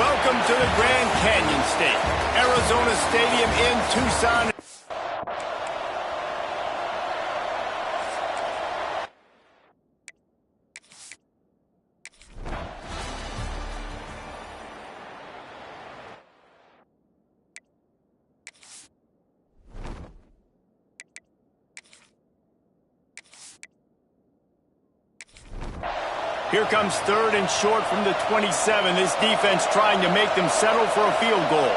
Welcome to the Grand Canyon State, Arizona Stadium in Tucson. Here comes 3rd and short from the 27. This defense trying to make them settle for a field goal.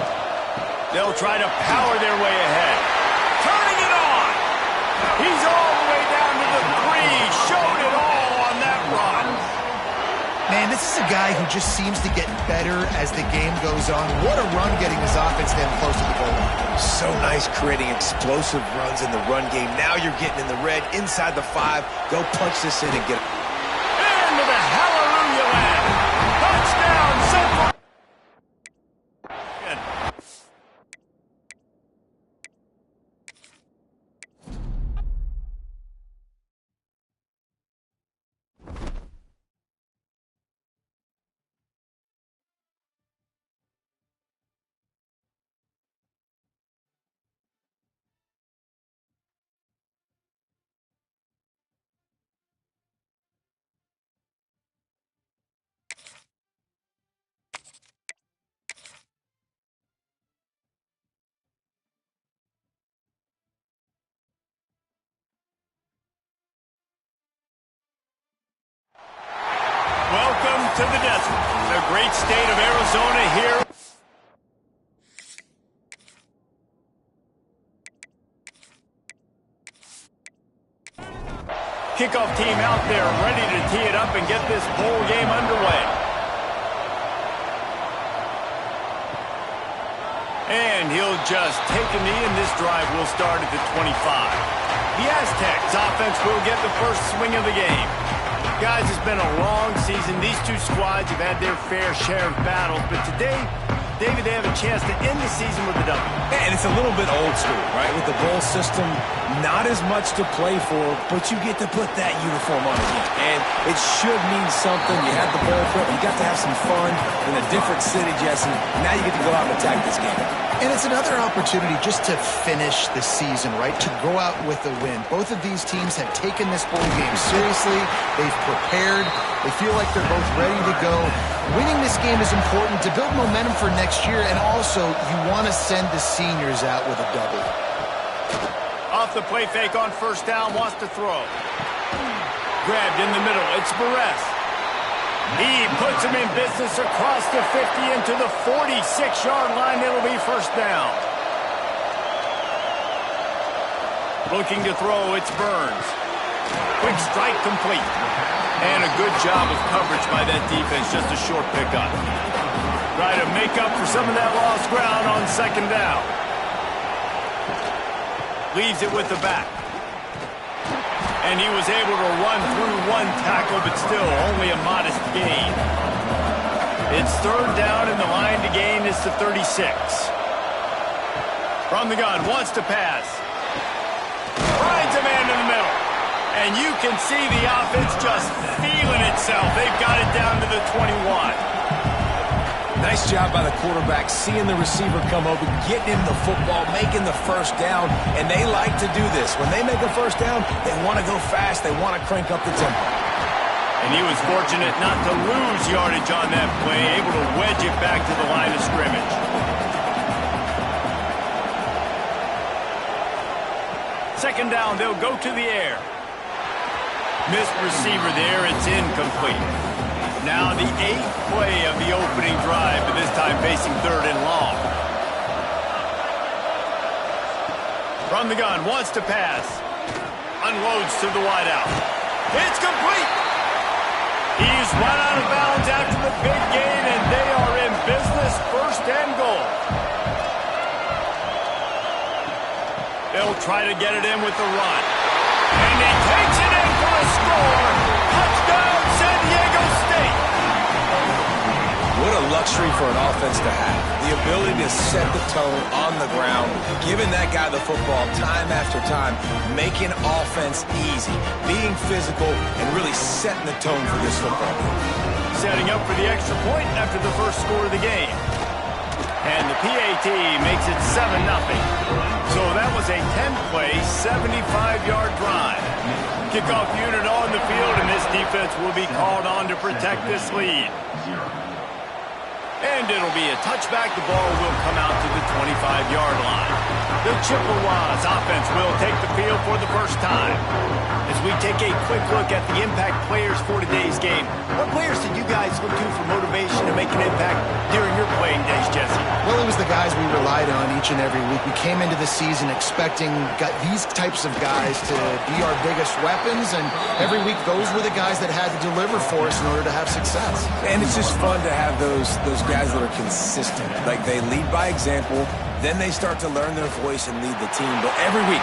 They'll try to power their way ahead. Turning it on! He's all the way down to the 3. Showed it all on that run. Man, this is a guy who just seems to get better as the game goes on. What a run getting his offense them close to the goal line. So nice creating explosive runs in the run game. Now you're getting in the red, inside the 5. Go punch this in and get it. Into the hallelujah land. Touchdown, Central. Welcome to the desert, the great state of Arizona here. Kickoff team out there ready to tee it up and get this bowl game underway. And he'll just take a knee, and this drive will start at the 25. The Aztecs offense will get the first swing of the game. Guys, it's been a long season. These two squads have had their fair share of battles, but today, David, they have a chance to end the season with a W. And it's a little bit old school, right? With the bowl system, not as much to play for, but you get to put that uniform on again. And it should mean something. You had the bowl prep. You got to have some fun in a different city, Jesse. Now you get to go out and attack this game. And it's another opportunity just to finish the season, right? To go out with a win. Both of these teams have taken this bowl game seriously. They've prepared. They feel like they're both ready to go. Winning this game is important to build momentum for next year, and also you want to send the seniors out with a W. Off the play fake on first down, wants to throw. Grabbed in the middle, it's Barres. He puts him in business across the 50 into the 46-yard line. It'll be first down. Looking to throw, it's Burns. Quick strike complete. And a good job of coverage by that defense, just a short pickup. Try to make up for some of that lost ground on second down. Leaves it with the back. And he was able to run through one tackle, but still only a modest gain. It's third down, and the line to gain is to 36. From the gun, wants to pass. Finds a man in the middle. And you can see the offense just feeling itself. They've got it down to the 21. Nice job by the quarterback, seeing the receiver come open, getting him the football, making the first down, and they like to do this. When they make a first down, they want to go fast. They want to crank up the tempo. And he was fortunate not to lose yardage on that play, able to wedge it back to the line of scrimmage. Second down, they'll go to the air. Missed receiver there, it's incomplete. Now the 8th play of the opening drive, but this time facing third and long. From the gun, wants to pass. Unloads to the wideout. It's complete! He's run out of bounds after the big gain, and they are in business, first and goal. They'll try to get it in with the run. And he takes it in for a score. Touchdown, San Diego State. What a luxury for an offense to have. The ability to set the tone on the ground, giving that guy the football time after time, making offense easy, being physical, and really setting the tone for this football game. setting up for the extra point after the first score of the game. And the PAT makes it 7-0. So that was a 10-play, 75-yard drive. Kickoff unit on the field, and this defense will be called on to protect this lead. And it'll be a touchback. The ball will come out to the 25-yard line. The Chippewas offense will take the field for the first time. As we take a quick look at the impact players for today's game, what players did you guys look to for motivation to make an impact during your playing days, Jesse? Well, it was the guys we relied on each and every week. We came into the season expecting these types of guys to be our biggest weapons, and every week those were the guys that had to deliver for us in order to have success. And it's just fun to have those guys that are consistent. Like, they lead by example, then they start to learn their voice and lead the team. But every week,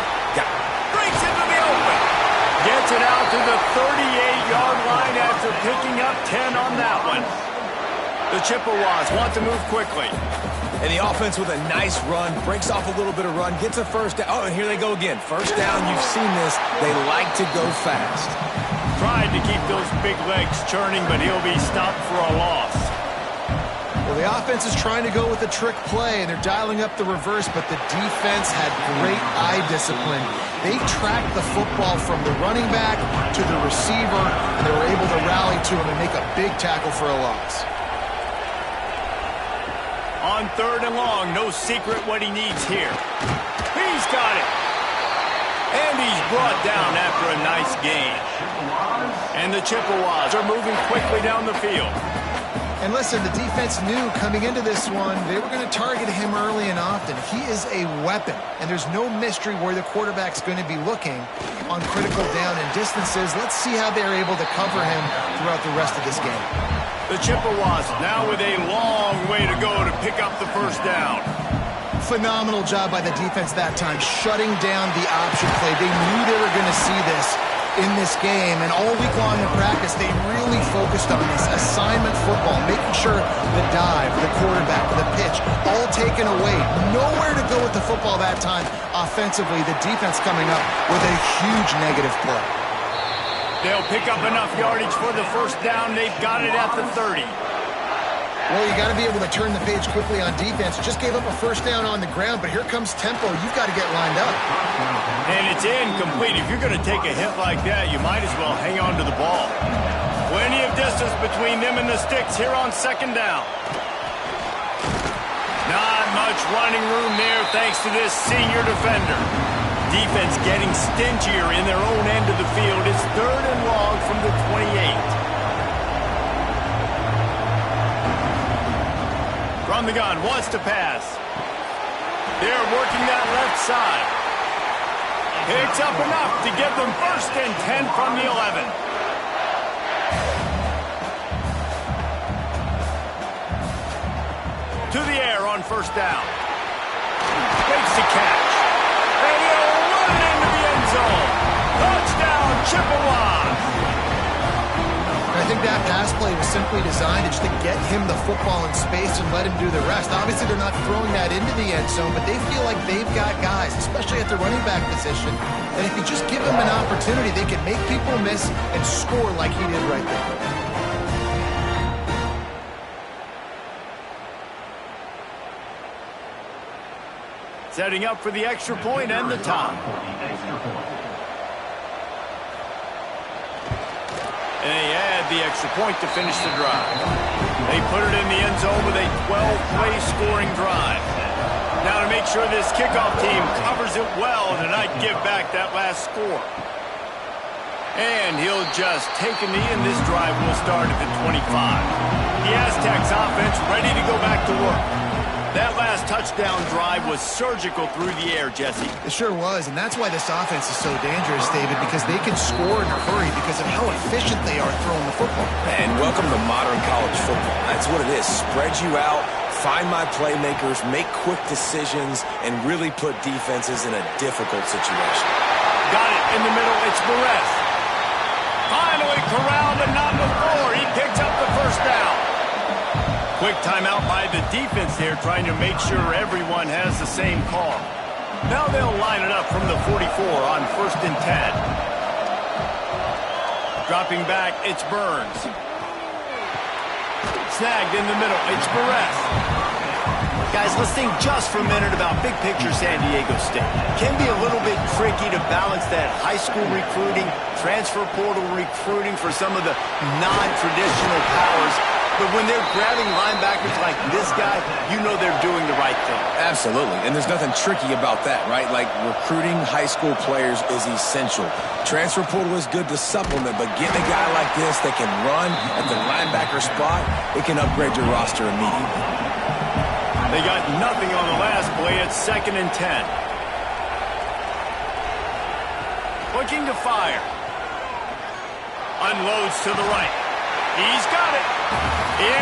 breaks into the open. Gets it out to the 38-yard line after picking up 10 on that one. The Chippewas want to move quickly. And the offense with a nice run, breaks off a little bit of run, gets a first down. Oh, and here they go again. First down, you've seen this. They like to go fast. Tried to keep those big legs churning, but he'll be stopped for a loss. Well, the offense is trying to go with a trick play, and they're dialing up the reverse, but the defense had great eye discipline. They tracked the football from the running back to the receiver, and they were able to rally to him and make a big tackle for a loss. On 3rd and long, no secret what he needs here. He's got it. And he's brought down after a nice gain. And the Chippewas are moving quickly down the field. And listen, the defense knew coming into this one, they were going to target him early and often. He is a weapon, and there's no mystery where the quarterback's going to be looking on critical down and distances. Let's see how they're able to cover him throughout the rest of this game. The Chippewas now with a long way to go to pick up the first down. Phenomenal job by the defense that time, shutting down the option play. They knew they were going to see this in this game, and all week long in practice, they really focused on this assignment football, making sure the dive, the quarterback, the pitch, all taken away. Nowhere to go with the football that time offensively. The defense coming up with a huge negative play. They'll pick up enough yardage for the first down. They've got it at the 30. Well, you got to be able to turn the page quickly on defense. Just gave up a first down on the ground, but here comes tempo. You've got to get lined up. And it's incomplete. If you're going to take a hit like that, you might as well hang on to the ball. Plenty of distance between them and the sticks here on 2nd down. Not much running room there thanks to this senior defender. Defense getting stingier in their own end of the field. It's 3rd and long from the 28. From the gun, wants to pass. They're working that left side. Picks up enough to get them 1st and 10 from the 11. To the air on 1st down. Makes the catch. And he'll run it into the end zone. Touchdown, Chippewas. I think that pass play was simply designed just to get him the football in space and let him do the rest. Obviously, they're not throwing that into the end zone, but they feel like they've got guys, especially at the running back position, that if you just give them an opportunity, they can make people miss and score like he did right there. Setting up for the extra point and the tie. And they add the extra point to finish the drive. They put it in the end zone with a 12-play scoring drive. Now to make sure this kickoff team covers it well to not give back that last score. And he'll just take a knee, and this drive will start at the 25. The Aztecs offense ready to go back to work. That last touchdown drive was surgical through the air, Jesse. It sure was, and that's why this offense is so dangerous, David, because they can score in a hurry because of how efficient they are throwing the football. And welcome to modern college football. That's what it is. Spread you out, find my playmakers, make quick decisions, and really put defenses in a difficult situation. Got it in the middle. It's Perez. Finally corralled, but not before. He picks up the first down. Quick timeout by the defense there, trying to make sure everyone has the same call. Now they'll line it up from the 44 on 1st and 10. Dropping back, it's Burns. Snagged in the middle. It's Perez. Guys, let's think just for a minute about big picture San Diego State. Can be a little bit tricky to balance that high school recruiting, transfer portal recruiting for some of the non-traditional powers. But when they're grabbing linebackers like this guy, you know they're doing the right thing. Absolutely, and there's nothing tricky about that, right? Like, recruiting high school players is essential. Transfer portal is good to supplement, but getting a guy like this that can run at the linebacker spot, it can upgrade your roster immediately. They got nothing on the last play. It's 2nd and 10. Looking to fire. Unloads to the right. He's got it.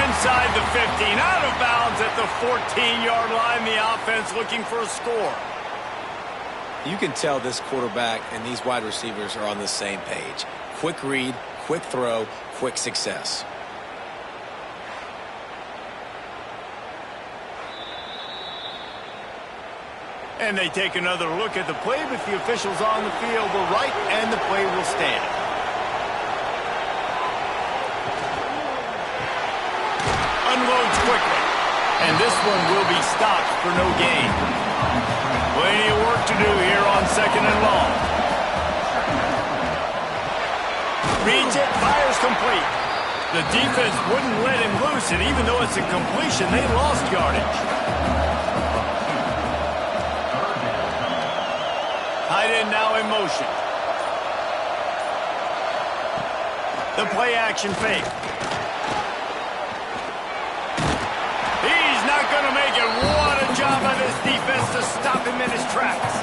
Inside the 15. Out of bounds at the 14-yard line. The offense looking for a score. You can tell this quarterback and these wide receivers are on the same page. Quick read, quick throw, quick success. And they take another look at the play, but the officials on the field were right, and the play will stand. Unloads quickly, and this one will be stopped for no gain. Plenty of work to do here on 2nd and long. Reads it, fires complete. The defense wouldn't let him loose, and even though it's a completion, they lost yardage. Tight end now in motion. The play action fake. He's not going to make it. What a job by this defense to stop him in his tracks.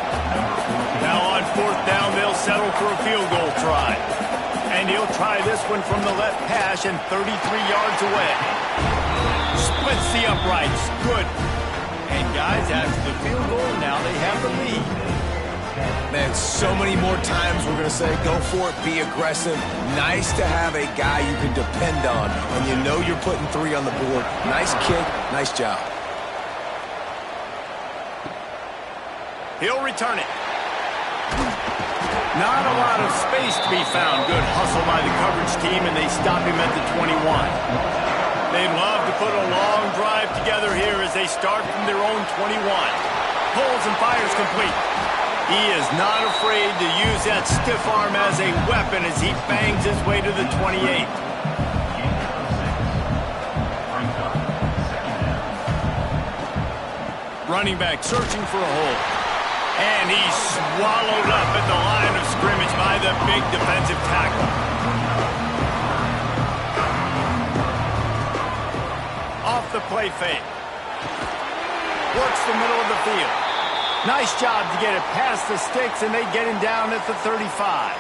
Now on 4th down, they'll settle for a field goal try. And he'll try this one from the left hash and 33 yards away. Splits the uprights. Good. And guys, after the field goal, now they have the lead. Man, so many more times we're going to say, go for it, be aggressive. Nice to have a guy you can depend on when you know you're putting 3 on the board. Nice kick, nice job. He'll return it. Not a lot of space to be found. Good hustle by the coverage team, and they stop him at the 21. They'd love to put a long drive together here as they start from their own 21. Pulls and fires complete. He is not afraid to use that stiff arm as a weapon as he bangs his way to the 28. Running back searching for a hole. And he's swallowed up at the line of scrimmage by the big defensive tackle. Off the play fake. Works the middle of the field. Nice job to get it past the sticks, and they get him down at the 35.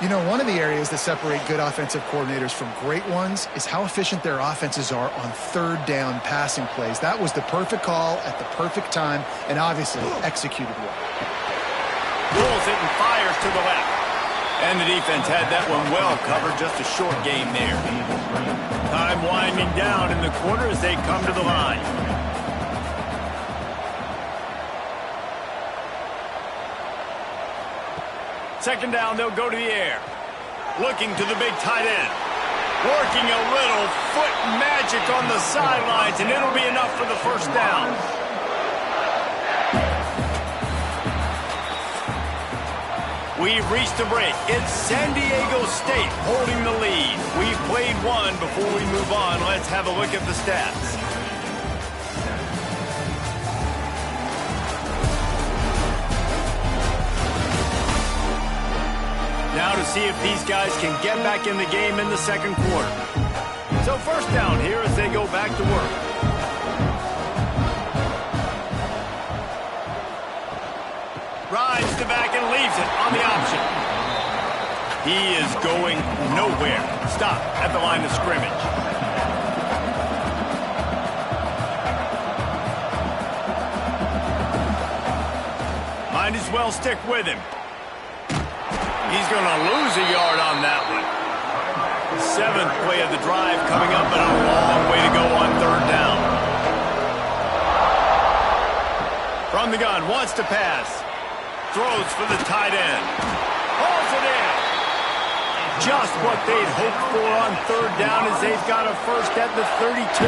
You know, one of the areas that separate good offensive coordinators from great ones is how efficient their offenses are on 3rd down passing plays. That was the perfect call at the perfect time, and obviously executed well. Pulls it and fires to the left. And the defense had that one well covered, just a short game there. Time winding down in the quarter as they come to the line. Second down, they'll go to the air. Looking to the big tight end. Working a little foot magic on the sidelines, and it'll be enough for the first down. We've reached a break. It's San Diego State holding the lead. We've played one. Before we move on, let's have a look at the stats. Now to see if these guys can get back in the game in the second quarter. So first down here as they go back to work. Rides the back and leaves it on the option. He is going nowhere. Stop at the line of scrimmage. Might as well stick with him. He's going to lose a yard on that one. 7th play of the drive coming up, but a long way to go on 3rd down. From the gun, wants to pass. Throws for the tight end. Hauls it in. just what they'd hoped for on third down as they've got a first at the 32.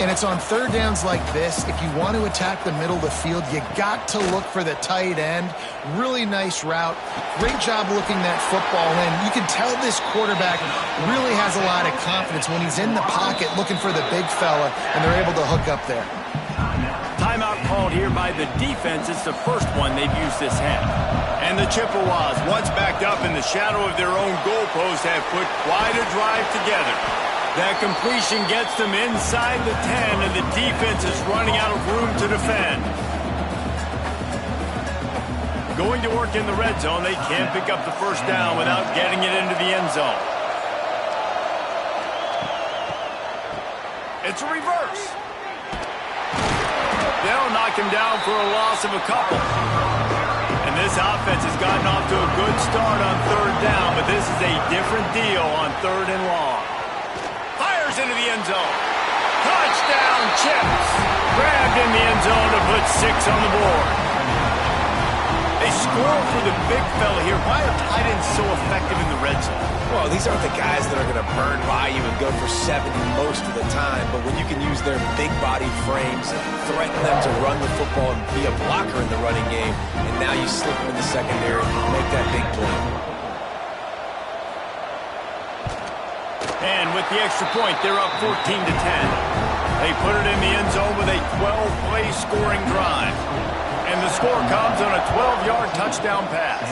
And it's on third downs like this, if you want to attack the middle of the field, you got to look for the tight end. Really nice route. Great job looking that football in. You can tell this quarterback really has a lot of confidence when he's in the pocket looking for the big fella, and they're able to hook up there. Timeout called here by the defense. It's the first one they've used this half. And the Chippewas, once backed up in the shadow of their own goalpost, have put quite a drive together. That completion gets them inside the 10, and the defense is running out of room to defend. Going to work in the red zone, they can't pick up the first down without getting it into the end zone. It's a reverse. They'll knock him down for a loss of a couple. And this offense has gotten off to a good start on third down, but this is a different deal on third and long. Fires into the end zone. Touchdown, Chips. Grabbed in the end zone to put 6 on the board. They score for the big fella here. Why are tight ends so effective in the red zone? Well, these aren't the guys that are going to burn by you and go for 70 most of the time, but when you can use their big-bodied frames, threaten them to run the football and be a blocker in the running game, and now you slip them in the secondary and make that big play. And with the extra point, they're up 14-10. They put it in the end zone with a 12-play scoring drive. And the score comes on a 12-yard touchdown pass.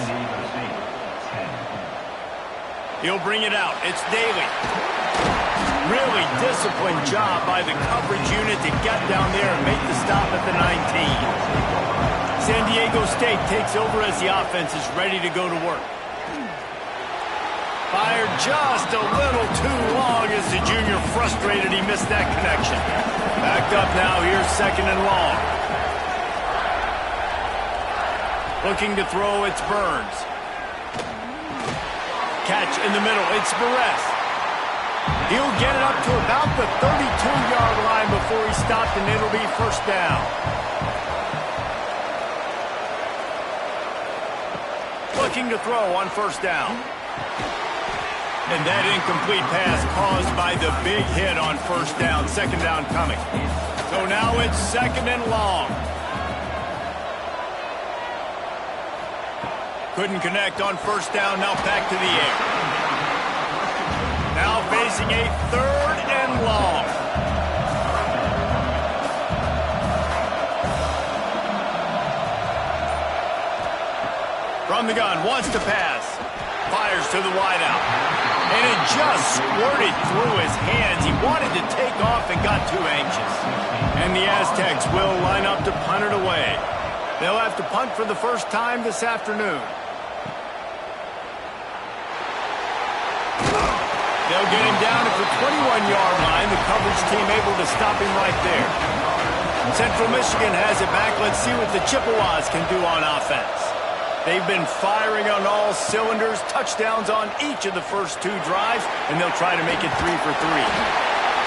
He'll bring it out. It's Daly. Really disciplined job by the coverage unit to get down there and make the stop at the 19. San Diego State takes over as the offense is ready to go to work. Fired just a little too long as the junior frustrated he missed that connection. Backed up now, here's second and long. Looking to throw, it's Burns. Catch in the middle, it's Barres. He'll get it up to about the 32-yard line before he stopped, and it'll be first down. Looking to throw on first down. And that incomplete pass caused by the big hit on first down. Second down coming. So now it's second and long. Couldn't connect on first down. Now back to the air. Now facing a third and long. From the gun, wants to pass. Fires to the wideout. And it just squirted through his hands. He wanted to take off and got too anxious. And the Aztecs will line up to punt it away. They'll have to punt for the first time this afternoon. They'll get him down at the 21-yard line. The coverage team able to stop him right there. Central Michigan has it back. Let's see what the Chippewas can do on offense. They've been firing on all cylinders, touchdowns on each of the first 2 drives, and they'll try to make it 3 for 3.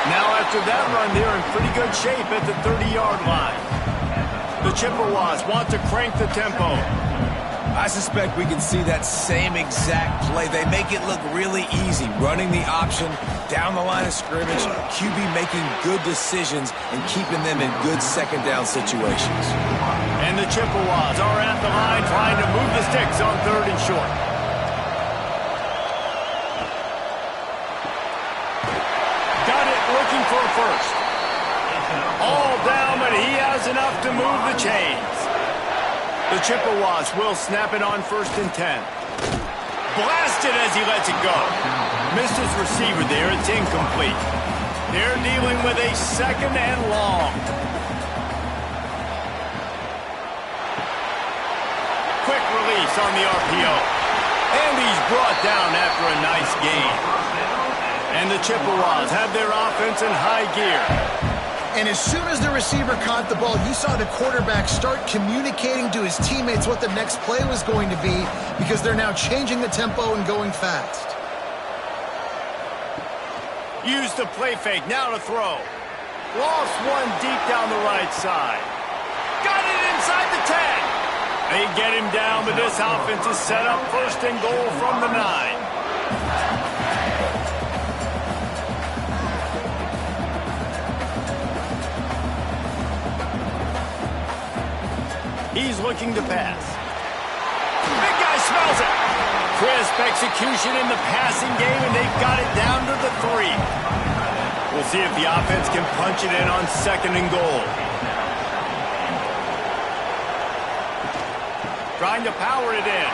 Now after that run, they're in pretty good shape at the 30-yard line. The Chippewas want to crank the tempo. I suspect we can see that same exact play. They make it look really easy, running the option down the line of scrimmage, QB making good decisions and keeping them in good second down situations. And the Chippewas are at the line trying to move the sticks on third and short. Got it, looking for a first. All down, but he has enough to move the chains. The Chippewas will snap it on first and 10. Blasted as he lets it go. Missed his receiver there. It's incomplete. They're dealing with a second and long. Quick release on the RPO. And he's brought down after a nice gain. And the Chippewas have their offense in high gear. And as soon as the receiver caught the ball, you saw the quarterback start communicating to his teammates what the next play was going to be because they're now changing the tempo and going fast. Use the play fake, now to throw. Lost one deep down the right side. Got it inside the 10. They get him down, but this offense is set up first and goal from the 9. He's looking to pass. Big guy smells it. Crisp execution in the passing game, and they've got it down to the 3. We'll see if the offense can punch it in on 2nd and goal. Trying to power it in.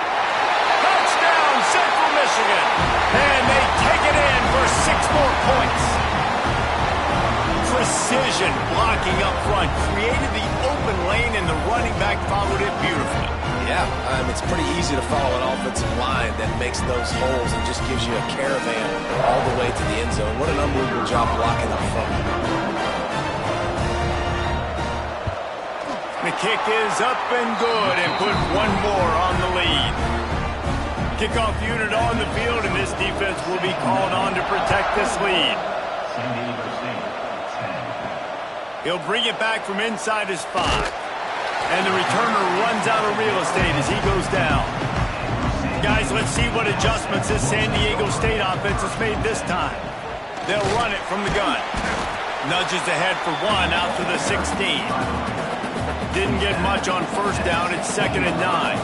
Touchdown, Central Michigan. And they take it in for 6 more points. Precision blocking up front created the open lane, and the running back followed it beautifully. Yeah, it's pretty easy to follow an offensive line that makes those holes and just gives you a caravan all the way to the end zone. What an unbelievable job blocking up front. The kick is up and good, and put 1 more on the lead. Kickoff unit on the field, and this defense will be called on to protect this lead. He'll bring it back from inside his 5. And the returner runs out of real estate as he goes down. Guys, let's see what adjustments this San Diego State offense has made this time. They'll run it from the gun. Nudges ahead for 1 out to the 16. Didn't get much on 1st down. It's 2nd and 9.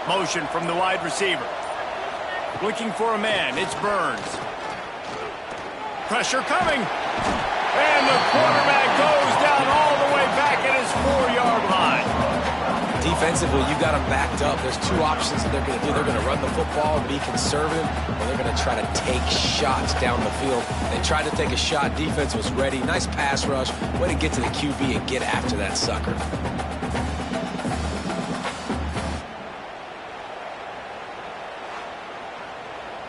Motion from the wide receiver. Looking for a man. It's Burns. Pressure coming. And the quarterback goes down all the way back at his 4-yard line. Defensively, you got them backed up. There's 2 options that they're going to do. They're going to run the football and be conservative, or they're going to try to take shots down the field. They tried to take a shot. Defense was ready. Nice pass rush. Way to get to the QB and get after that sucker.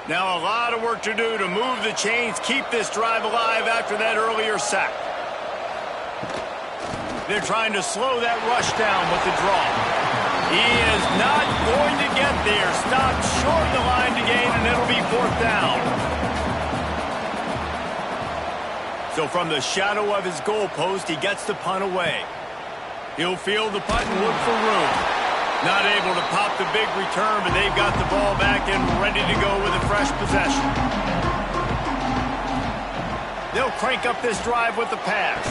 Now a lot of work to do to move the chains, keep this drive alive after that earlier sack. They're trying to slow that rush down with the draw. He is not going to get there. Stopped short of the line to gain, and it'll be 4th down. So from the shadow of his goalpost, he gets the punt away. He'll field the punt and look for room. Not able to pop the big return, but they've got the ball back and ready to go with a fresh possession. They'll crank up this drive with the pass.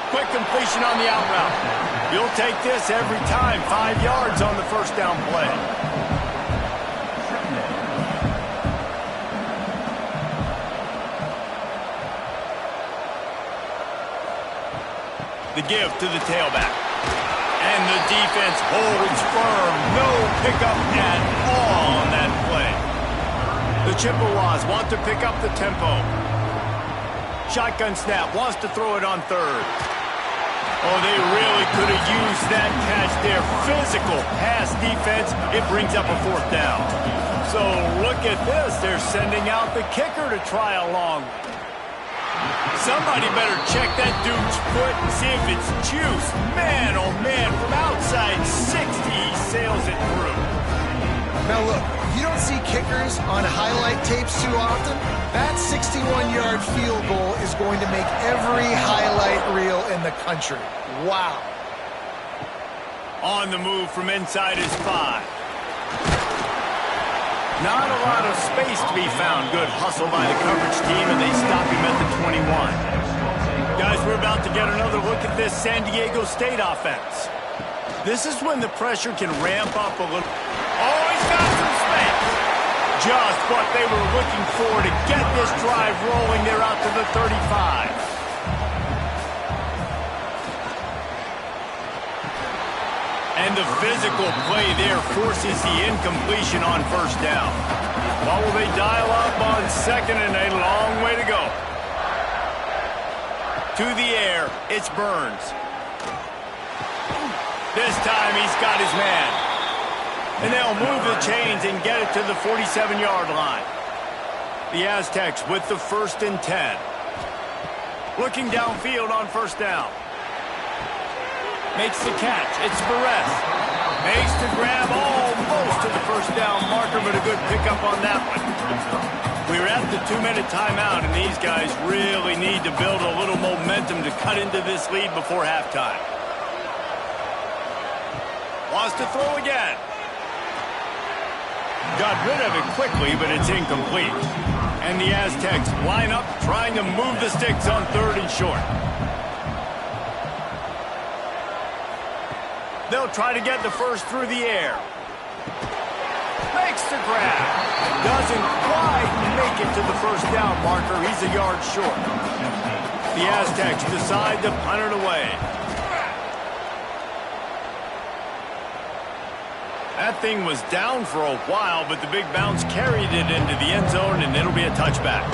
Quick completion on the out route. You'll take this every time. 5 yards on the 1st down play. The give to the tailback. And the defense holds firm. No pickup at all on that play. The Chippewas want to pick up the tempo. Shotgun snap. Wants to throw it on 3rd. Oh, they really could have used that catch there. Physical pass defense. It brings up a 4th down. So look at this. They're sending out the kicker to try a long one. Somebody better check that dude's foot and see if it's juice. Man, oh man, from outside 60, he sails it through. Now look, you don't see kickers on highlight tapes too often. That 61-yard field goal is going to make every highlight reel in the country. Wow. On the move from inside his 5. Not a lot of space to be found. Good hustle by the coverage team, and they stop him at the 21. Guys, we're about to get another look at this San Diego State offense. This is when the pressure can ramp up a little. Oh, he's got some space. Just what they were looking for to get this drive rolling. They're out to the 35. And the physical play there forces the incompletion on 1st down. What will they dial up on 2nd and a long way to go? To the air, it's Burns. This time he's got his man. And they'll move the chains and get it to the 47-yard line. The Aztecs with the 1st and 10. Looking downfield on 1st down. Makes the catch. It's Perez. Makes the grab almost to the 1st down marker, but a good pickup on that one. We're at the 2-minute timeout, and these guys really need to build a little momentum to cut into this lead before halftime. Wants to throw again. Got rid of it quickly, but it's incomplete. And the Aztecs line up, trying to move the sticks on 3rd and short. They'll try to get the first through the air. Makes the grab. Doesn't quite make it to the first down marker. He's a yard short. The Aztecs decide to punt it away. That thing was down for a while, but the big bounce carried it into the end zone, and it'll be a touchback.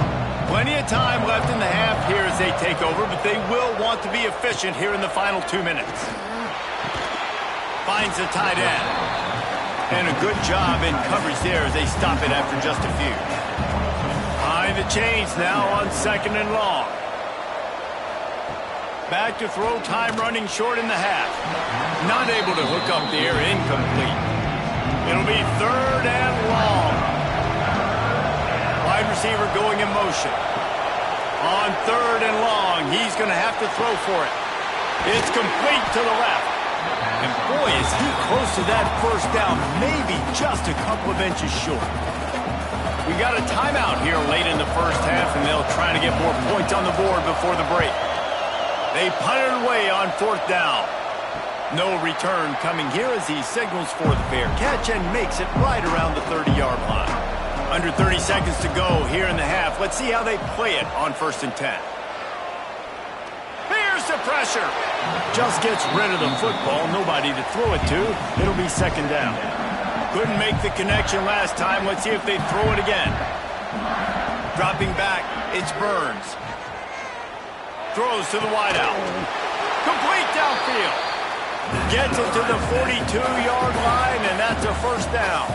Plenty of time left in the half here as they take over, but they will want to be efficient here in the final 2 minutes. Finds the tight end. And a good job in coverage there as they stop it after just a few. Behind the chains now on 2nd and long. Back to throw, time running short in the half. Not able to hook up there, incomplete. It'll be 3rd and long. Wide receiver going in motion. On 3rd and long, he's going to have to throw for it. It's complete to the left. And boy, is he close to that first down, maybe just a couple of inches short. We got a timeout here late in the first half, and they'll try to get more points on the board before the break. They punt it away on 4th down. No return coming here as he signals for the fair catch and makes it right around the 30-yard line. Under 30 seconds to go here in the half. Let's see how they play it on 1st and 10. Here's the pressure. Just gets rid of the football. Nobody to throw it to. It'll be 2nd down. Couldn't make the connection last time. Let's see if they throw it again. Dropping back, it's Burns. Throws to the wideout. Complete downfield. Gets it to the 42-yard line, and that's a 1st down.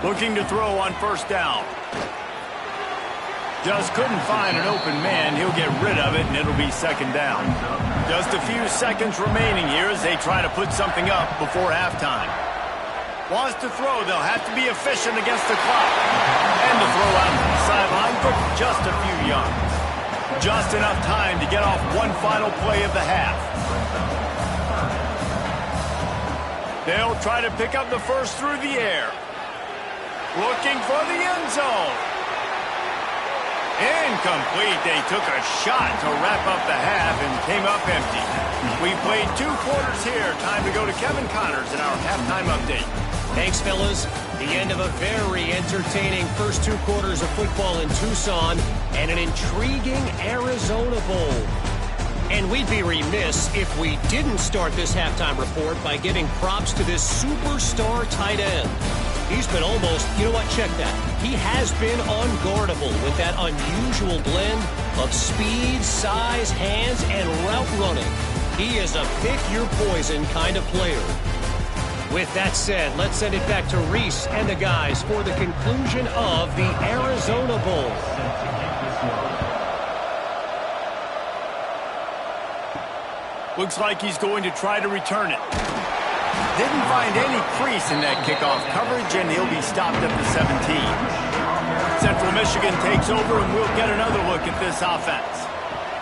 Looking to throw on 1st down. Just couldn't find an open man. He'll get rid of it, and it'll be 2nd down. Just a few seconds remaining here as they try to put something up before halftime. Wants to throw. They'll have to be efficient against the clock. And the throw out to the sideline for just a few yards. Just enough time to get off one final play of the half. They'll try to pick up the first through the air. Looking for the end zone. Incomplete. They took a shot to wrap up the half and came up empty. We played 2 quarters here. Time to go to Kevin Connors in our halftime update. Thanks, fellas. The end of a very entertaining first 2 quarters of football in Tucson and an intriguing Arizona Bowl. And we'd be remiss if we didn't start this halftime report by giving props to this superstar tight end. He's been almost, you know what, check that. He has been unguardable with that unusual blend of speed, size, hands, and route running. He is a pick-your-poison kind of player. With that said, let's send it back to Reese and the guys for the conclusion of the Arizona Bowl. Looks like he's going to try to return it. Didn't find any crease in that kickoff coverage, and he'll be stopped at the 17. Central Michigan takes over, and we'll get another look at this offense.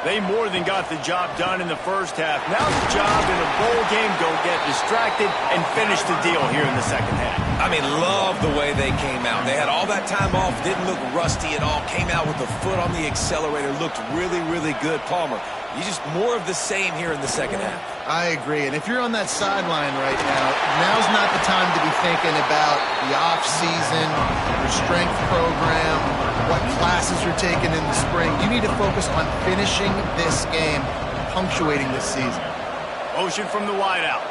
They more than got the job done in the first half. Now the job in a bowl game, go get distracted and finish the deal here in the second half. I mean, love the way they came out. They had all that time off, didn't look rusty at all, came out with the foot on the accelerator, looked really, really good. Palmer, you just more of the same here in the second half. I agree. And if you're on that sideline right now, now's not the time to be thinking about the off-season, your strength program, what classes you're taking in the spring. You need to focus on finishing this game, punctuating this season. Motion from the wideout.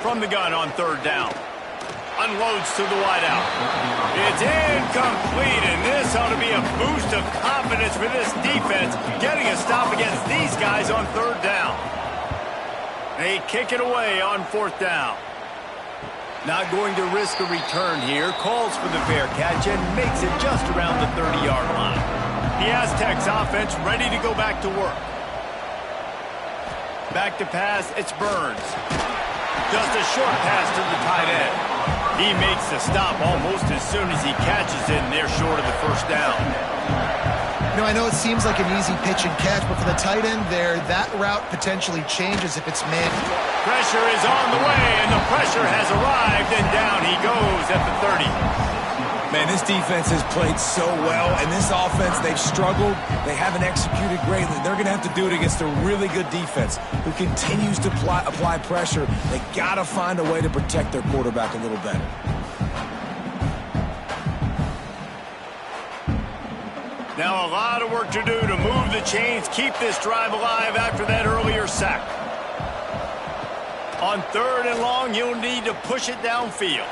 From the gun on 3rd down. Unloads to the wideout. It's incomplete, and this ought to be a boost of confidence for this defense, getting a stop against these guys on 3rd down. They kick it away on 4th down. Not going to risk a return here. Calls for the fair catch and makes it just around the 30-yard line. The Aztecs offense ready to go back to work. Back to pass, it's Burns. Just a short pass to the tight end. He makes the stop almost as soon as he catches it, and they're short of the first down. You know, I know it seems like an easy pitch and catch, but for the tight end there, that route potentially changes if it's man. Pressure is on the way, and the pressure has arrived, and down he goes at the 30. Man, this defense has played so well, and this offense, they've struggled. They haven't executed greatly. They're going to have to do it against a really good defense who continues to apply pressure. They got to find a way to protect their quarterback a little better. Now a lot of work to do to move the chains, keep this drive alive after that earlier sack. On 3rd and long, you'll need to push it downfield.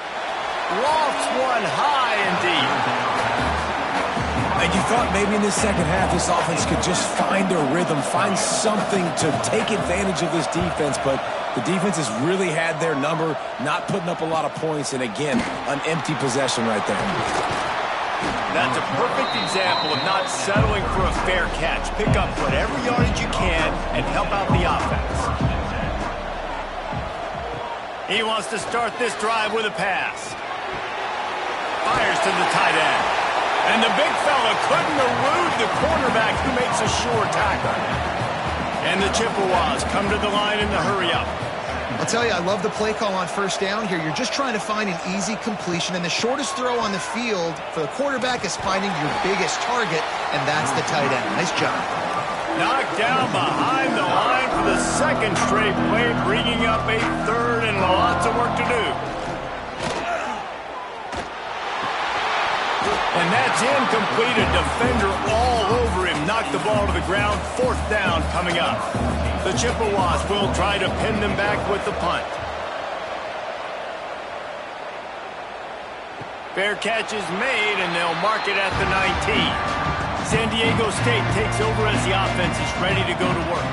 Lofts one high and deep. And you thought maybe in the second half this offense could just find a rhythm, find something to take advantage of this defense, but the defense has really had their number, not putting up a lot of points, and again, an empty possession right there. That's a perfect example of not settling for a fair catch. Pick up whatever yardage you can and help out the offense. He wants to start this drive with a pass. Fires to the tight end. And the big fella couldn't elude the cornerback who makes a sure tackle. And the Chippewas come to the line in the hurry-up. I'll tell you, I love the play call on 1st down here. You're just trying to find an easy completion, and the shortest throw on the field for the quarterback is finding your biggest target, and that's the tight end. Nice job. Knocked down behind the line for the 2nd straight play, bringing up a 3rd and lots of work to do. And that's incomplete. A defender all over him. Knocked the ball to the ground. 4th down coming up. The Chippewas will try to pin them back with the punt. Fair catch is made, and they'll mark it at the 19. San Diego State takes over as the offense is ready to go to work.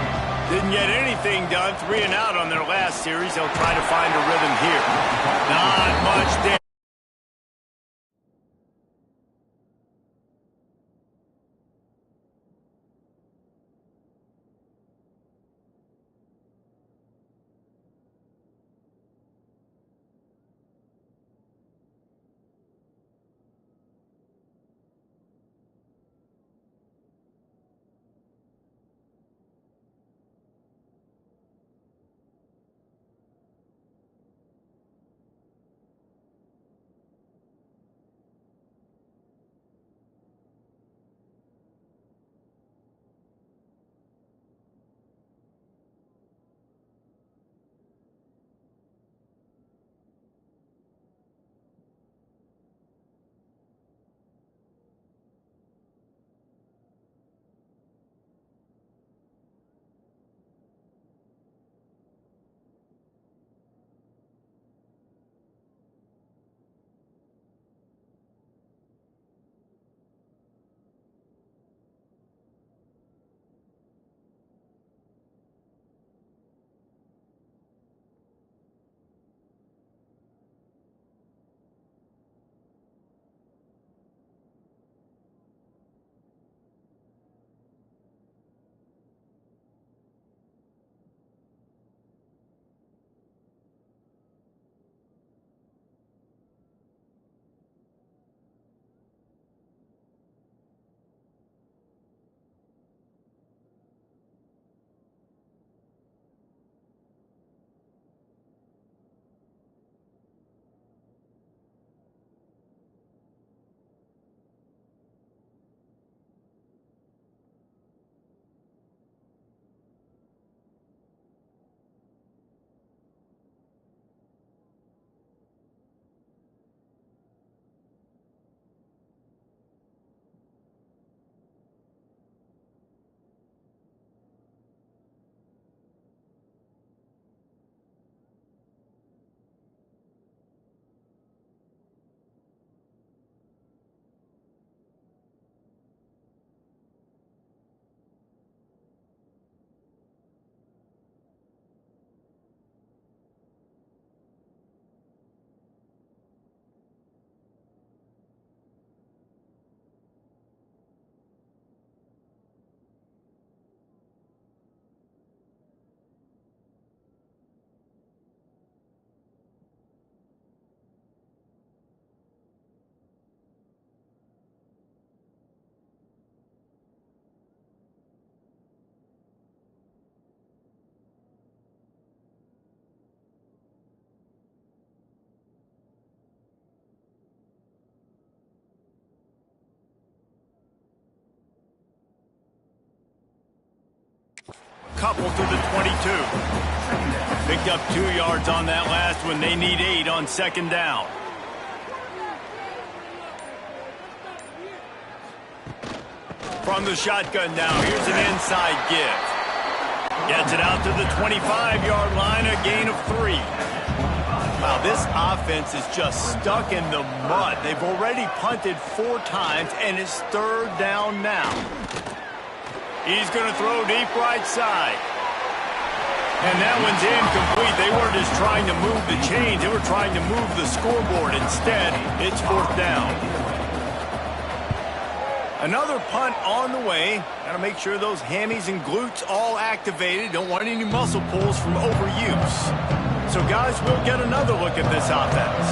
Didn't get anything done. 3 and out on their last series. They'll try to find a rhythm here. Not much there. couple to the 22. Picked up 2 yards on that last one. They need 8 on second down. From the shotgun now, here's an inside give. Gets it out to the 25-yard line, a gain of 3. Wow, this offense is just stuck in the mud. They've already punted 4 times, and it's 3rd down now. He's going to throw deep right side. And that one's incomplete. They weren't just trying to move the chains. They were trying to move the scoreboard. Instead, it's 4th down. Another punt on the way. Got to make sure those hammies and glutes all activated. Don't want any muscle pulls from overuse. So, guys, we'll get another look at this offense.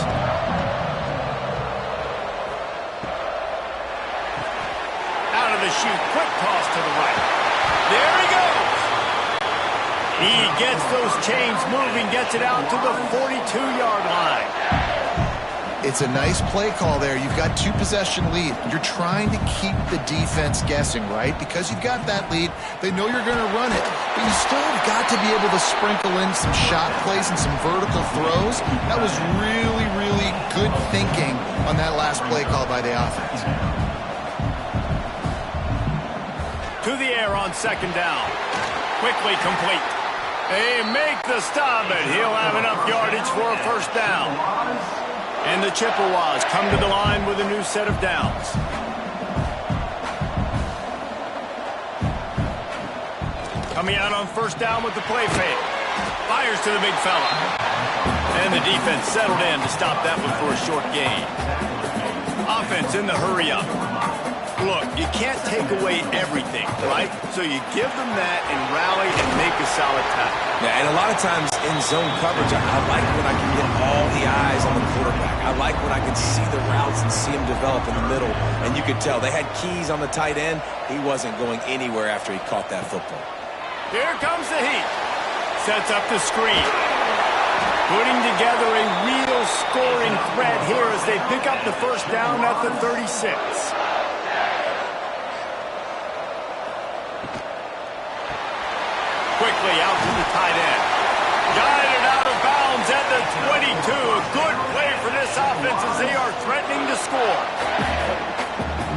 Out of the chute. Quick toss to the right. There he goes. He gets those chains moving, gets it out to the 42-yard line. It's a nice play call there. You've got 2-possession lead. You're trying to keep the defense guessing, right? Because you've got that lead, they know you're going to run it. But you still have got to be able to sprinkle in some shot plays and some vertical throws. That was really, really good thinking on that last play call by the offense. To the air on second down. Quickly complete. They make the stop, but he'll have enough yardage for a first down. And the Chippewas come to the line with a new set of downs. Coming out on first down with the play fake. Fires to the big fella. And the defense settled in to stop that one for a short gain. Offense in the hurry up. Look, you can't take away everything, right? So you give them that and rally and make a solid tackle. Yeah, and a lot of times in zone coverage, I like when I can get all the eyes on the quarterback. I like when I can see the routes and see him develop in the middle. And you could tell they had keys on the tight end. He wasn't going anywhere after he caught that football. Here comes the heat. Sets up the screen. Putting together a real scoring threat here as they pick up the first down at the 36. Quickly out to the tight end. Guided out of bounds at the 22. A good play for this offense as they are threatening to score.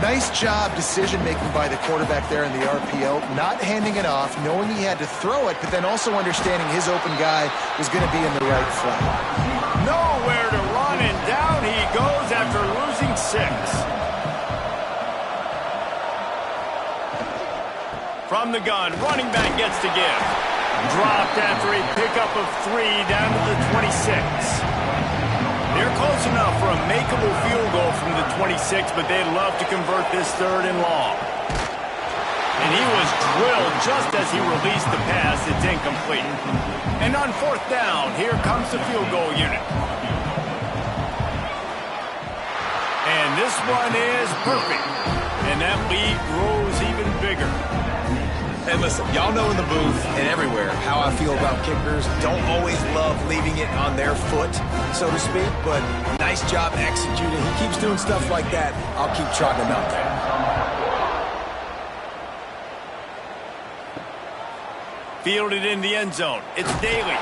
Nice job decision-making by the quarterback there in the RPO. Not handing it off, knowing he had to throw it, but then also understanding his open guy was going to be in the right flat. Nowhere to run, and down he goes after losing 6. From the gun, running back gets to give. Dropped after a pickup of 3 down to the 26. They're close enough for a makeable field goal from the 26, but they'd love to convert this 3rd and long. And he was drilled just as he released the pass. It's incomplete. And on 4th down, here comes the field goal unit. And this one is perfect. And that lead grows even bigger. And listen, y'all know in the booth and everywhere how I feel about kickers. Don't always love leaving it on their foot, so to speak, but nice job executing. He keeps doing stuff like that. I'll keep trotting him out there. Fielded in the end zone. It's Daly.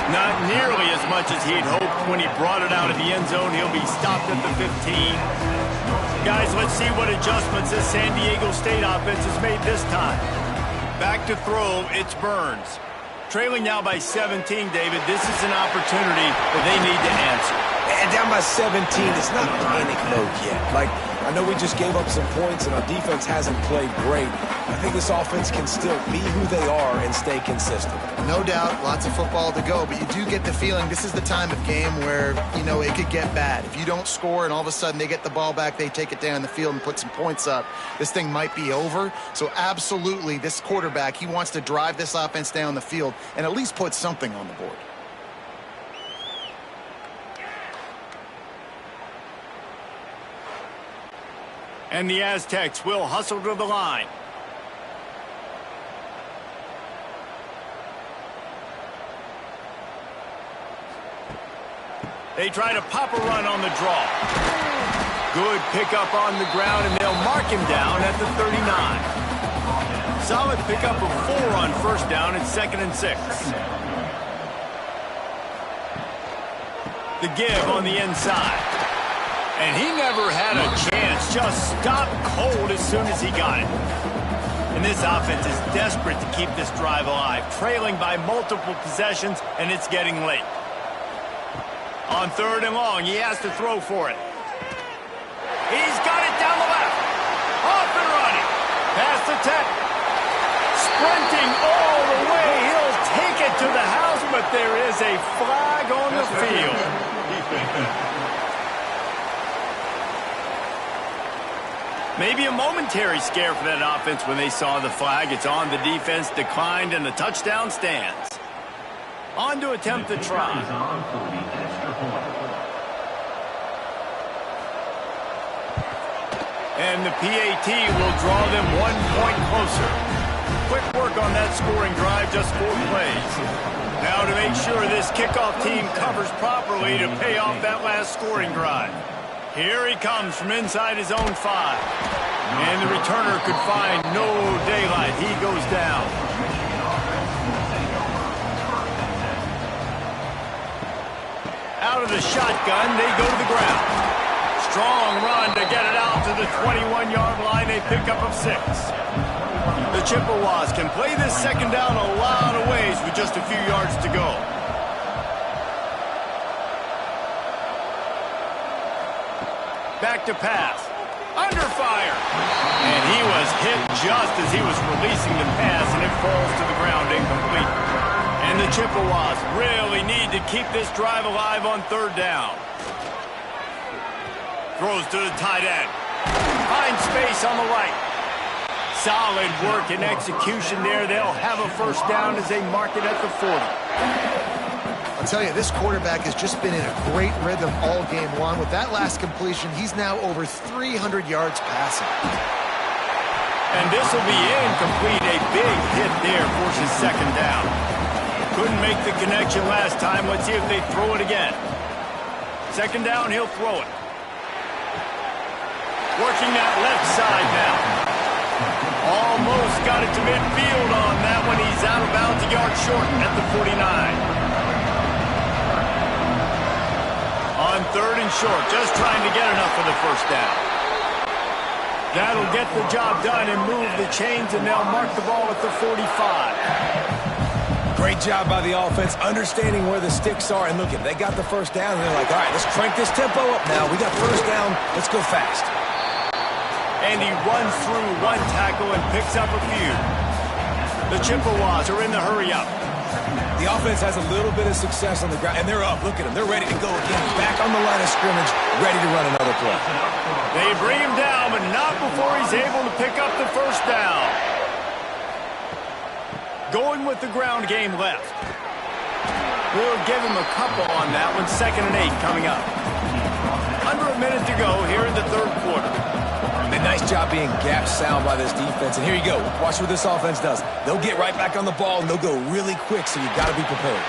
Not nearly as much as he'd hoped when he brought it out of the end zone. He'll be stopped at the 15. Guys, let's see what adjustments this San Diego State offense has made this time. Back to throw, it's Burns. Trailing now by 17, David. This is an opportunity that they need to answer. And down by 17, it's not panic mode yet. Like, I know we just gave up some points and our defense hasn't played great. I think this offense can still be who they are and stay consistent. No doubt, lots of football to go, but you do get the feeling this is the time of game where, you know, it could get bad. If you don't score and all of a sudden they get the ball back, they take it down the field and put some points up, this thing might be over. So absolutely, this quarterback, he wants to drive this offense down the field and at least put something on the board. And the Aztecs will hustle to the line. They try to pop a run on the draw. Good pickup on the ground, and they'll mark him down at the 39. Solid pickup of 4 on first down and 2nd and 6. The give on the inside. And he never had a chance. Just stopped cold as soon as he got it. And this offense is desperate to keep this drive alive, trailing by multiple possessions, and it's getting late. On 3rd and long, he has to throw for it. He's got it down the left. Off and running. Past the 10. Sprinting all the way. He'll take it to the house, but there is a flag on the field. Maybe a momentary scare for that offense when they saw the flag. It's on, the defense declined, and the touchdown stands. On to attempt the try. And the PAT will draw them 1 point closer. Quick work on that scoring drive, just 4 plays. Now to make sure this kickoff team covers properly to pay off that last scoring drive. Here he comes from inside his own 5. And the returner could find no daylight. He goes down. Out of the shotgun, they go to the ground. Strong run to get it out to the 21-yard line. They pick up of 6. The Chippewas can play this 2nd down a lot of ways with just a few yards to go. Back to pass. Under fire. And he was hit just as he was releasing the pass, and it falls to the ground incomplete. And the Chippewas really need to keep this drive alive on 3rd down. Throws to the tight end. Finds space on the right. Solid work and execution there. They'll have a 1st down as they mark it at the 40. I'll tell you, this quarterback has just been in a great rhythm all game long. With that last completion, he's now over 300 yards passing. And this will be incomplete. A big hit there forces 2nd down. Couldn't make the connection last time. Let's see if they throw it again. 2nd down, he'll throw it. Working that left side now. Almost got it to midfield on that one. He's out of bounds, a yard short at the 49. On 3rd and short, just trying to get enough for the 1st down. That'll get the job done and move the chains, and they'll mark the ball at the 45. Great job by the offense, understanding where the sticks are. And look, they got the 1st down, and they're like, all right, let's crank this tempo up now. We got 1st down. Let's go fast. And he runs through 1 tackle and picks up a few. The Chippewas are in the hurry-up. The offense has a little bit of success on the ground, and they're up. Look at them. They're ready to go again. Back on the line of scrimmage, ready to run another play. They bring him down, but not before he's able to pick up the 1st down. Going with the ground game left. We'll give him a couple on that one. 2nd and 8 coming up. Under a minute to go here in the 3rd quarter. A nice job being gap sound by this defense. And here you go. Watch what this offense does. They'll get right back on the ball, and they'll go really quick, so you got to be prepared.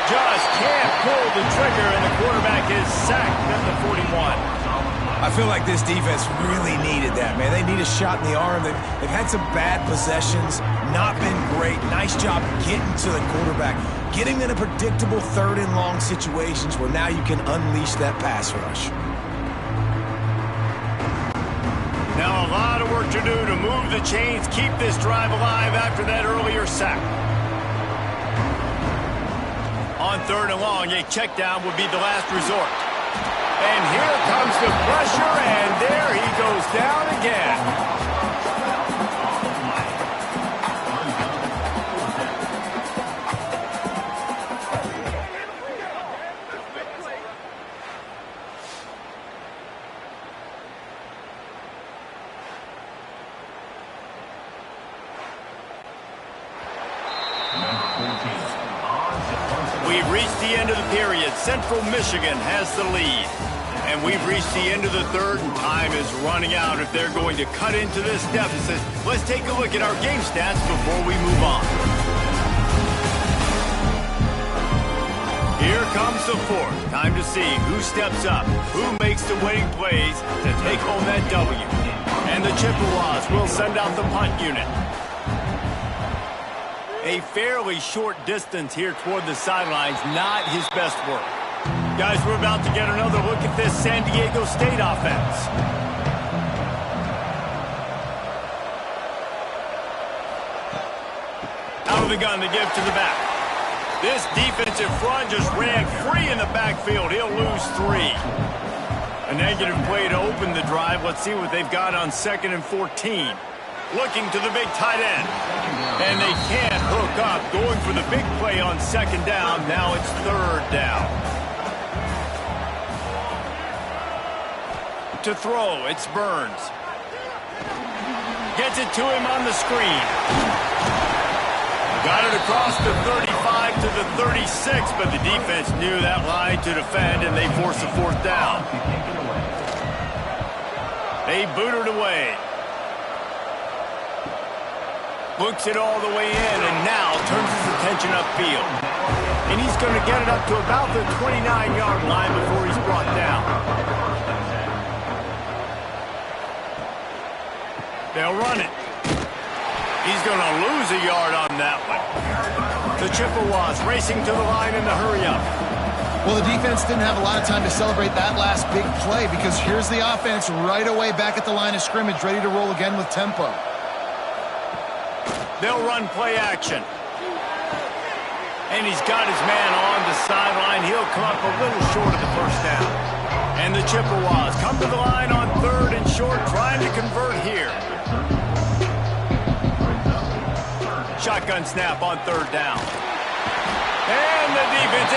Just can't pull the trigger, and the quarterback is sacked at the 41. I feel like this defense really needed that, man. They need a shot in the arm. They've had some bad possessions, not been great. Nice job getting to the quarterback, getting in a predictable 3rd and long situations where now you can unleash that pass rush. Now a lot of work to do to move the chains, keep this drive alive after that earlier sack. On 3rd and long, a check down would be the last resort. And here comes the pressure, and there he goes down again. We've reached the end of the period. Central Michigan has the lead. And we've reached the end of the 3rd, and time is running out if they're going to cut into this deficit. Let's take a look at our game stats before we move on. Here comes the 4th. Time to see who steps up, who makes the winning plays to take home that W. And the Chippewas will send out the punt unit. A fairly short distance here toward the sidelines, not his best work. Guys, we're about to get another look at this San Diego State offense. Out of the gun to give to the back. This defensive front just ran free in the backfield. He'll lose 3. A negative play to open the drive. Let's see what they've got on 2nd and 14. Looking to the big tight end. And they can't hook up. Going for the big play on 2nd down. Now it's 3rd down. To throw, it's Burns. Gets it to him on the screen. Got it across the 35 to the 36, but the defense knew that line to defend, and they force a 4th down. They boot it away. Looks it all the way in, and now turns his attention upfield. And he's going to get it up to about the 29-yard line before he's brought down. They'll run it. He's going to lose a yard on that one. The Chippewas racing to the line in the hurry-up. Well, the defense didn't have a lot of time to celebrate that last big play because here's the offense right away back at the line of scrimmage, ready to roll again with tempo. They'll run play action. And he's got his man on the sideline. He'll come up a little short of the 1st down. And the Chippewas come to the line on 3rd and short, trying to convert here. Shotgun snap on 3rd down. And the defense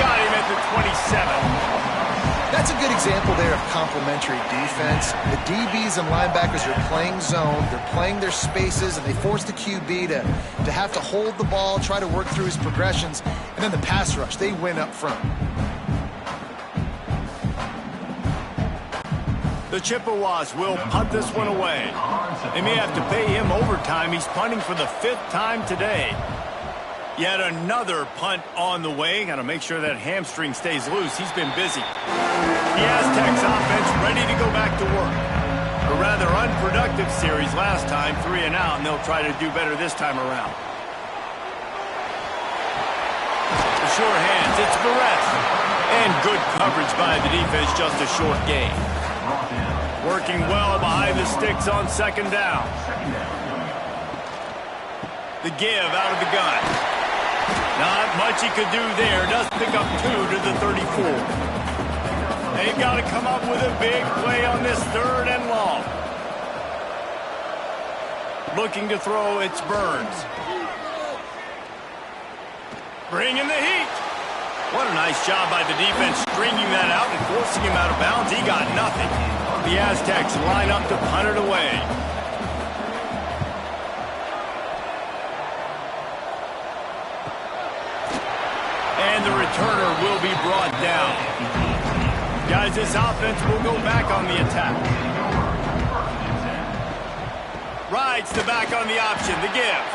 got him at the 27. That's a good example there of complementary defense. The DBs and linebackers are playing zone, they're playing their spaces, and they force the QB to have to hold the ball, try to work through his progressions, and then the pass rush, they win up front. The Chippewas will punt this one away. They may have to pay him overtime. He's punting for the 5th time today. Yet another punt on the way. Got to make sure that hamstring stays loose. He's been busy. The Aztecs offense ready to go back to work. A rather unproductive series last time, 3 and out, and they'll try to do better this time around. The short hands, it's Barrett. And good coverage by the defense, just a short gain. Working well behind the sticks on 2nd down. The give out of the gun. Not much he could do there. Does pick up 2 to the 34. They've got to come up with a big play on this 3rd and long. Looking to throw, it's Burns. Bringing the heat. What a nice job by the defense stringing that out and forcing him out of bounds. He got nothing. The Aztecs line up to punt it away. And the returner will be brought down. Guys, this offense will go back on the attack. Rides the back on the option, the give.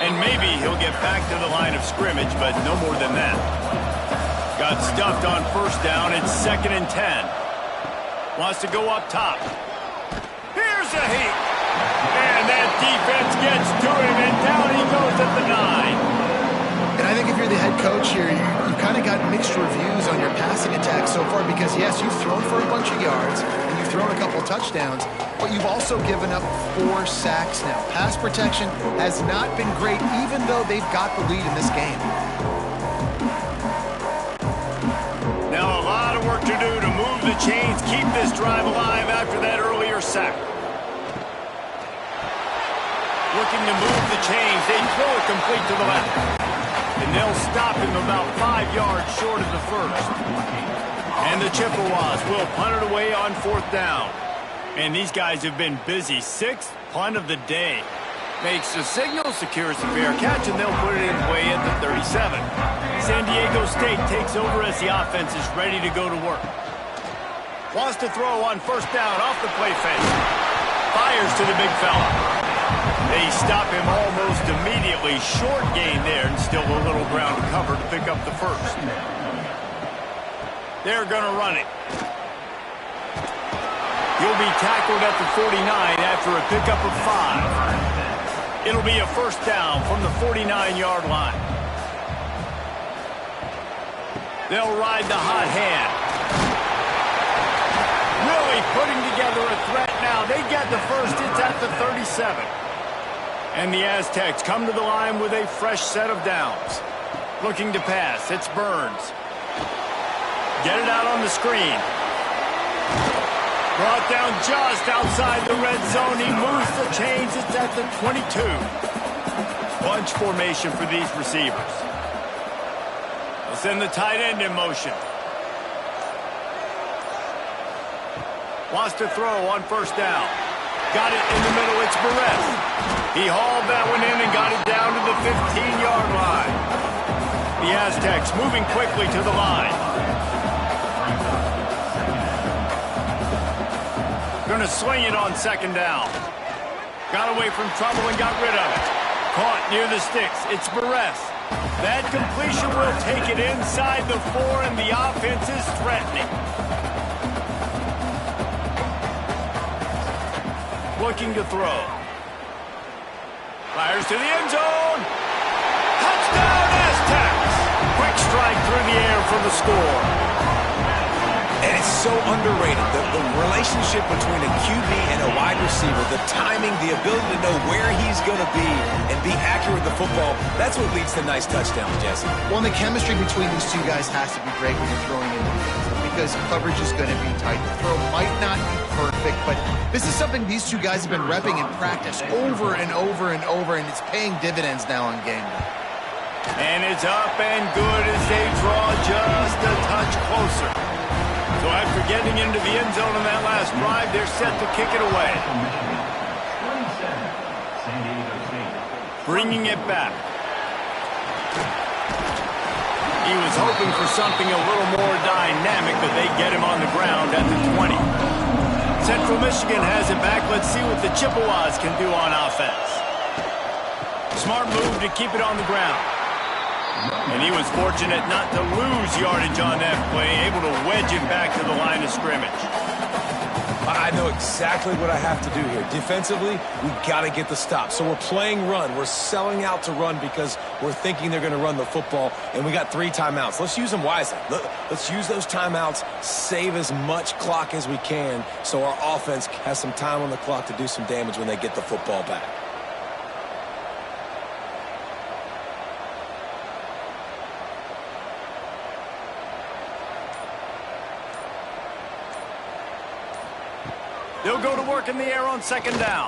And maybe he'll get back to the line of scrimmage, but no more than that. Got stuffed on 1st down. It's 2nd and 10. Wants to go up top. Here's a heat. And that defense gets to him, and down he goes at the 9. And I think if you're the head coach here, you've kind of got mixed reviews on your passing attack so far because, yes, you've thrown for a bunch of yards and you've thrown a couple touchdowns, but you've also given up 4 sacks now. Pass protection has not been great, even though they've got the lead in this game. Now a lot of work to do to move the chains, keep this drive alive after that earlier sack. Looking to move the chains. They throw it complete to the left. And they'll stop him about 5 yards short of the 1st. And the Chippewas will punt it away on 4th down. And these guys have been busy. 6th punt of the day. Makes the signal, secures the fair catch, and they'll put it in play at the 37. San Diego State takes over as the offense is ready to go to work. Wants to throw on 1st down off the play fake. Fires to the big fella. They stop him almost immediately. Short gain there, and still a little ground to cover to pick up the 1st. They're going to run it. He'll be tackled at the 49 after a pickup of 5. It'll be a first down from the 49-yard line. They'll ride the hot hand. Really putting together a threat now. They get the first. It's at the 37. And the Aztecs come to the line with a fresh set of downs. Looking to pass. It's Burns. Get it out on the screen. Brought down just outside the red zone. He moves the chains. It's at the 22. Bunch formation for these receivers. They'll send the tight end in motion. Wants to throw on first down. Got it in the middle. It's Perez. He hauled that one in and got it down to the 15-yard line. The Aztecs moving quickly to the line. Going to swing it on second down. Got away from trouble and got rid of it. Caught near the sticks. It's Perez. That completion will take it inside the 4, and the offense is threatening. Looking to throw. Fires to the end zone. Touchdown, Aztecs! Quick strike through the air for the score. And it's so underrated. The relationship between a QB and a wide receiver, the timing, the ability to know where he's going to be and be accurate with the football, that's what leads to nice touchdowns, Jesse. Well, and the chemistry between these two guys has to be great when you're throwing in the field because coverage is going to be tight. The throw might not be perfect, but this is something these two guys have been repping in practice over and over and over, and it's paying dividends now on game day. And it's up and good as they draw just a touch closer. So after getting into the end zone on that last drive, they're set to kick it away. Bringing it back. He was hoping for something a little more dynamic, but they get him on the ground at the 20. Central Michigan has it back. Let's see what the Chippewas can do on offense. Smart move to keep it on the ground. And he was fortunate not to lose yardage on that play, able to wedge it back to the line of scrimmage. I know exactly what I have to do here. Defensively, we've got to get the stop. So we're playing run. We're selling out to run because we're thinking they're going to run the football, and we got 3 timeouts. Let's use them wisely. Let's use those timeouts, save as much clock as we can so our offense has some time on the clock to do some damage when they get the football back. They'll go to work in the air on second down.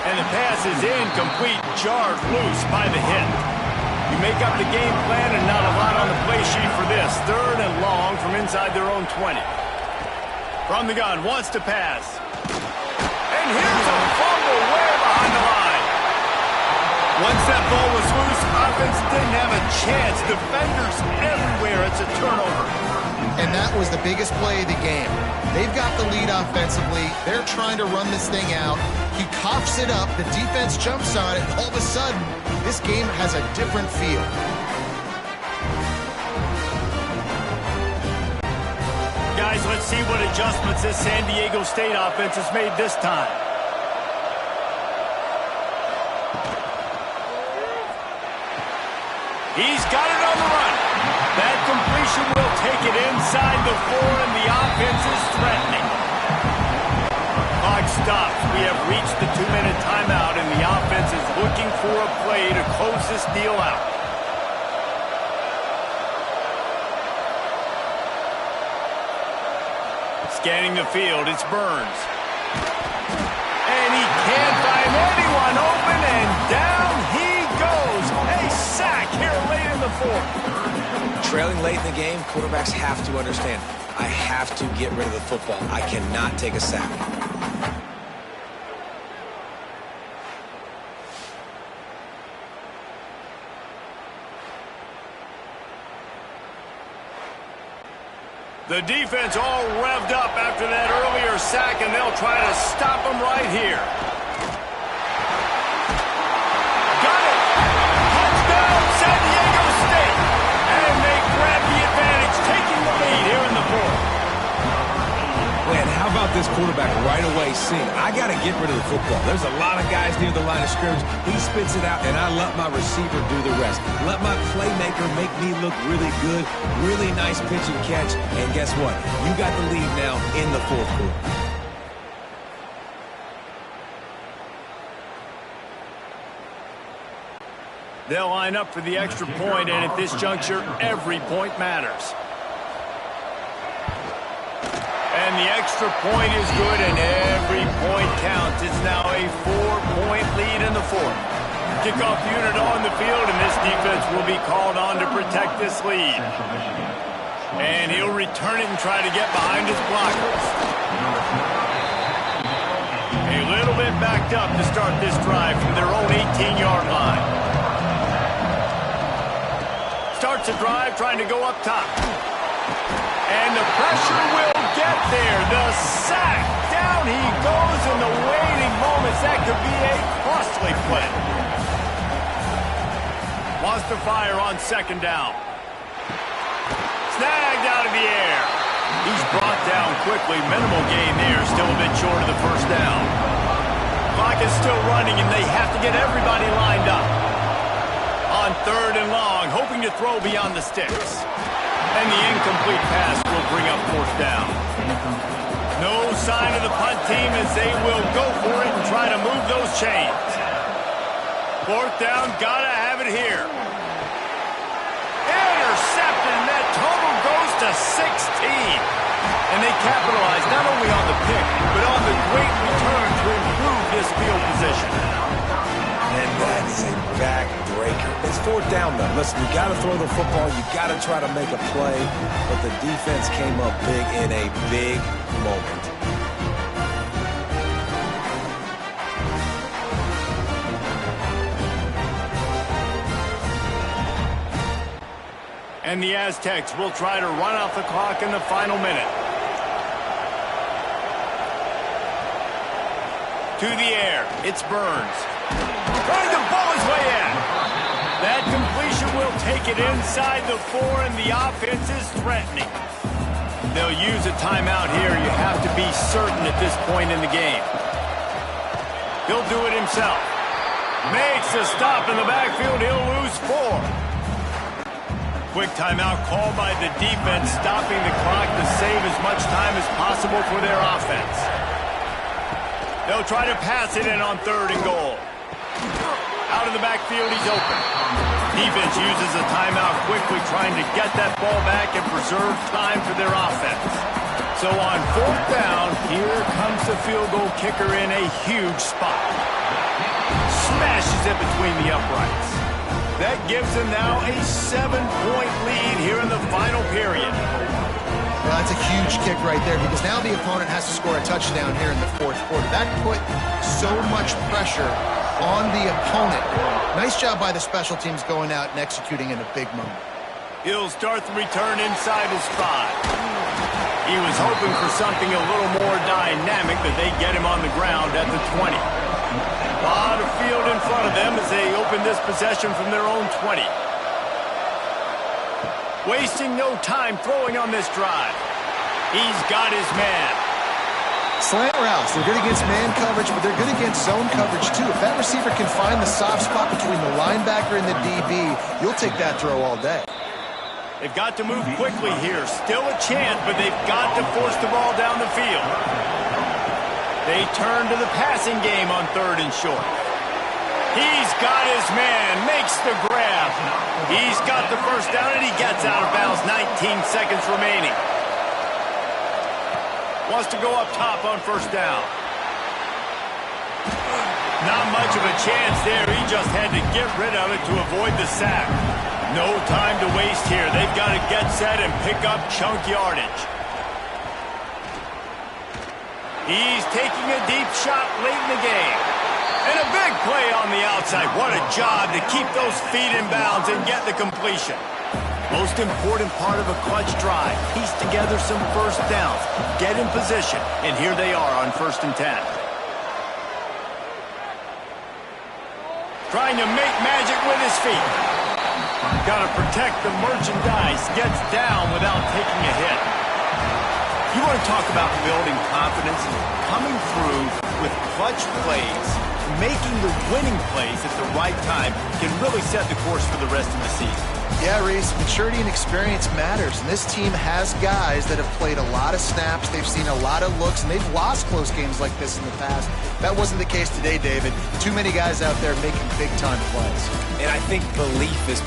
And the pass is incomplete, jarred loose by the hit. You make up the game plan and not a lot on the play sheet for this. 3rd and long from inside their own 20. From the gun, wants to pass. And here's a fumble way behind the line. Once that ball was loose, offense didn't have a chance. Defenders everywhere. It's a turnover. And that was the biggest play of the game. They've got the lead offensively. They're trying to run this thing out. He coughs it up. The defense jumps on it. And all of a sudden, this game has a different feel. Guys, let's see what adjustments this San Diego State offense has made this time. He's got it on the run. That completion will take it inside the 4, and the offense is threatening. Clock stops. We have reached the 2-minute timeout, and the offense is looking for a play to close this deal out. Scanning the field, it's Burns. And he can't find anyone open, and down he goes. A sack here late in the 4th. Trailing late in the game, quarterbacks have to understand, I have to get rid of the football. I cannot take a sack. The defense all revved up after that earlier sack, and they'll try to stop him right here. Got it! Touchdown, San Diego State! And they grab the advantage, taking the lead here in the 4th. Man, how about want this quarterback right away seeing, I got to get rid of the football. There's a lot of guys near the line of scrimmage. He spits it out, and I let my receiver do the rest. Let my playmaker make me look really good, really nice pitch and catch, and guess what? You got the lead now in the fourth quarter. They'll line up for the extra point, and at this juncture, every point matters. And the extra point is good, and every point counts. It's now a 4-point lead in the fourth. Kickoff unit on the field, and this defense will be called on to protect this lead. And he'll return it and try to get behind his blockers. A little bit backed up to start this drive from their own 18-yard line. Starts a drive trying to go up top. And the pressure will get there. The sack. Down he goes in the waiting moments. That could be a costly play. Wants to fire on second down. Snagged out of the air. He's brought down quickly. Minimal gain there. Still a bit short of the first down. Clock is still running, and they have to get everybody lined up. On third and long, hoping to throw beyond the sticks. And the incomplete pass will bring up fourth down. No sign of the punt team as they will go for it and try to move those chains. Fourth down, gotta have it here. Intercepted, and that total goes to 16. And they capitalize not only on the pick, but on the great return to improve this field position. And that is a backbreaker. It's fourth down, though. Listen, you got to throw the football. You got to try to make a play. But the defense came up big in a big moment. And the Aztecs will try to run off the clock in the final minute. To the air, it's Burns. Trying to ball his way in. That completion will take it inside the 4, and the offense is threatening. They'll use a timeout here. You have to be certain at this point in the game. He'll do it himself. Makes a stop in the backfield. He'll lose 4. Quick timeout called by the defense, stopping the clock to save as much time as possible for their offense. They'll try to pass it in on third and goal. Out of the backfield, he's open. Defense uses a timeout quickly, trying to get that ball back and preserve time for their offense. So on fourth down, here comes the field goal kicker in a huge spot. Smashes it between the uprights. That gives them now a 7-point lead here in the final period. Well, that's a huge kick right there because now the opponent has to score a touchdown here in the fourth quarter. That put so much pressure on the opponent. Nice job by the special teams going out and executing in a big moment. He'll start the return inside his 5. He was hoping for something a little more dynamic, but they get him on the ground at the 20. A lot of field in front of them as they open this possession from their own 20. Wasting no time throwing on this drive. He's got his man. Slant routes, they're good against man coverage, but they're good against zone coverage too. If that receiver can find the soft spot between the linebacker and the DB, you'll take that throw all day. They've got to move quickly here. Still a chance, but they've got to force the ball down the field. They turn to the passing game on third and short. He's got his man, makes the grab. He's got the first down, and he gets out of bounds. 19 seconds remaining. Wants to go up top on first down. Not much of a chance there. He just had to get rid of it to avoid the sack. No time to waste here. They've got to get set and pick up chunk yardage. He's taking a deep shot late in the game. And a big play on the outside. What a job to keep those feet in bounds and get the completion. Most important part of a clutch drive. Piece together some first downs. Get in position. And here they are on 1st and 10. Trying to make magic with his feet. Got to protect the merchandise. Gets down without taking a hit. You want to talk about building confidence, coming through with clutch plays, making the winning plays at the right time can really set the course for the rest of the season. Yeah, Reese, maturity and experience matters, and this team has guys that have played a lot of snaps, they've seen a lot of looks, and they've lost close games like this in the past. That wasn't the case today, David. Too many guys out there making big-time plays. And I think belief is...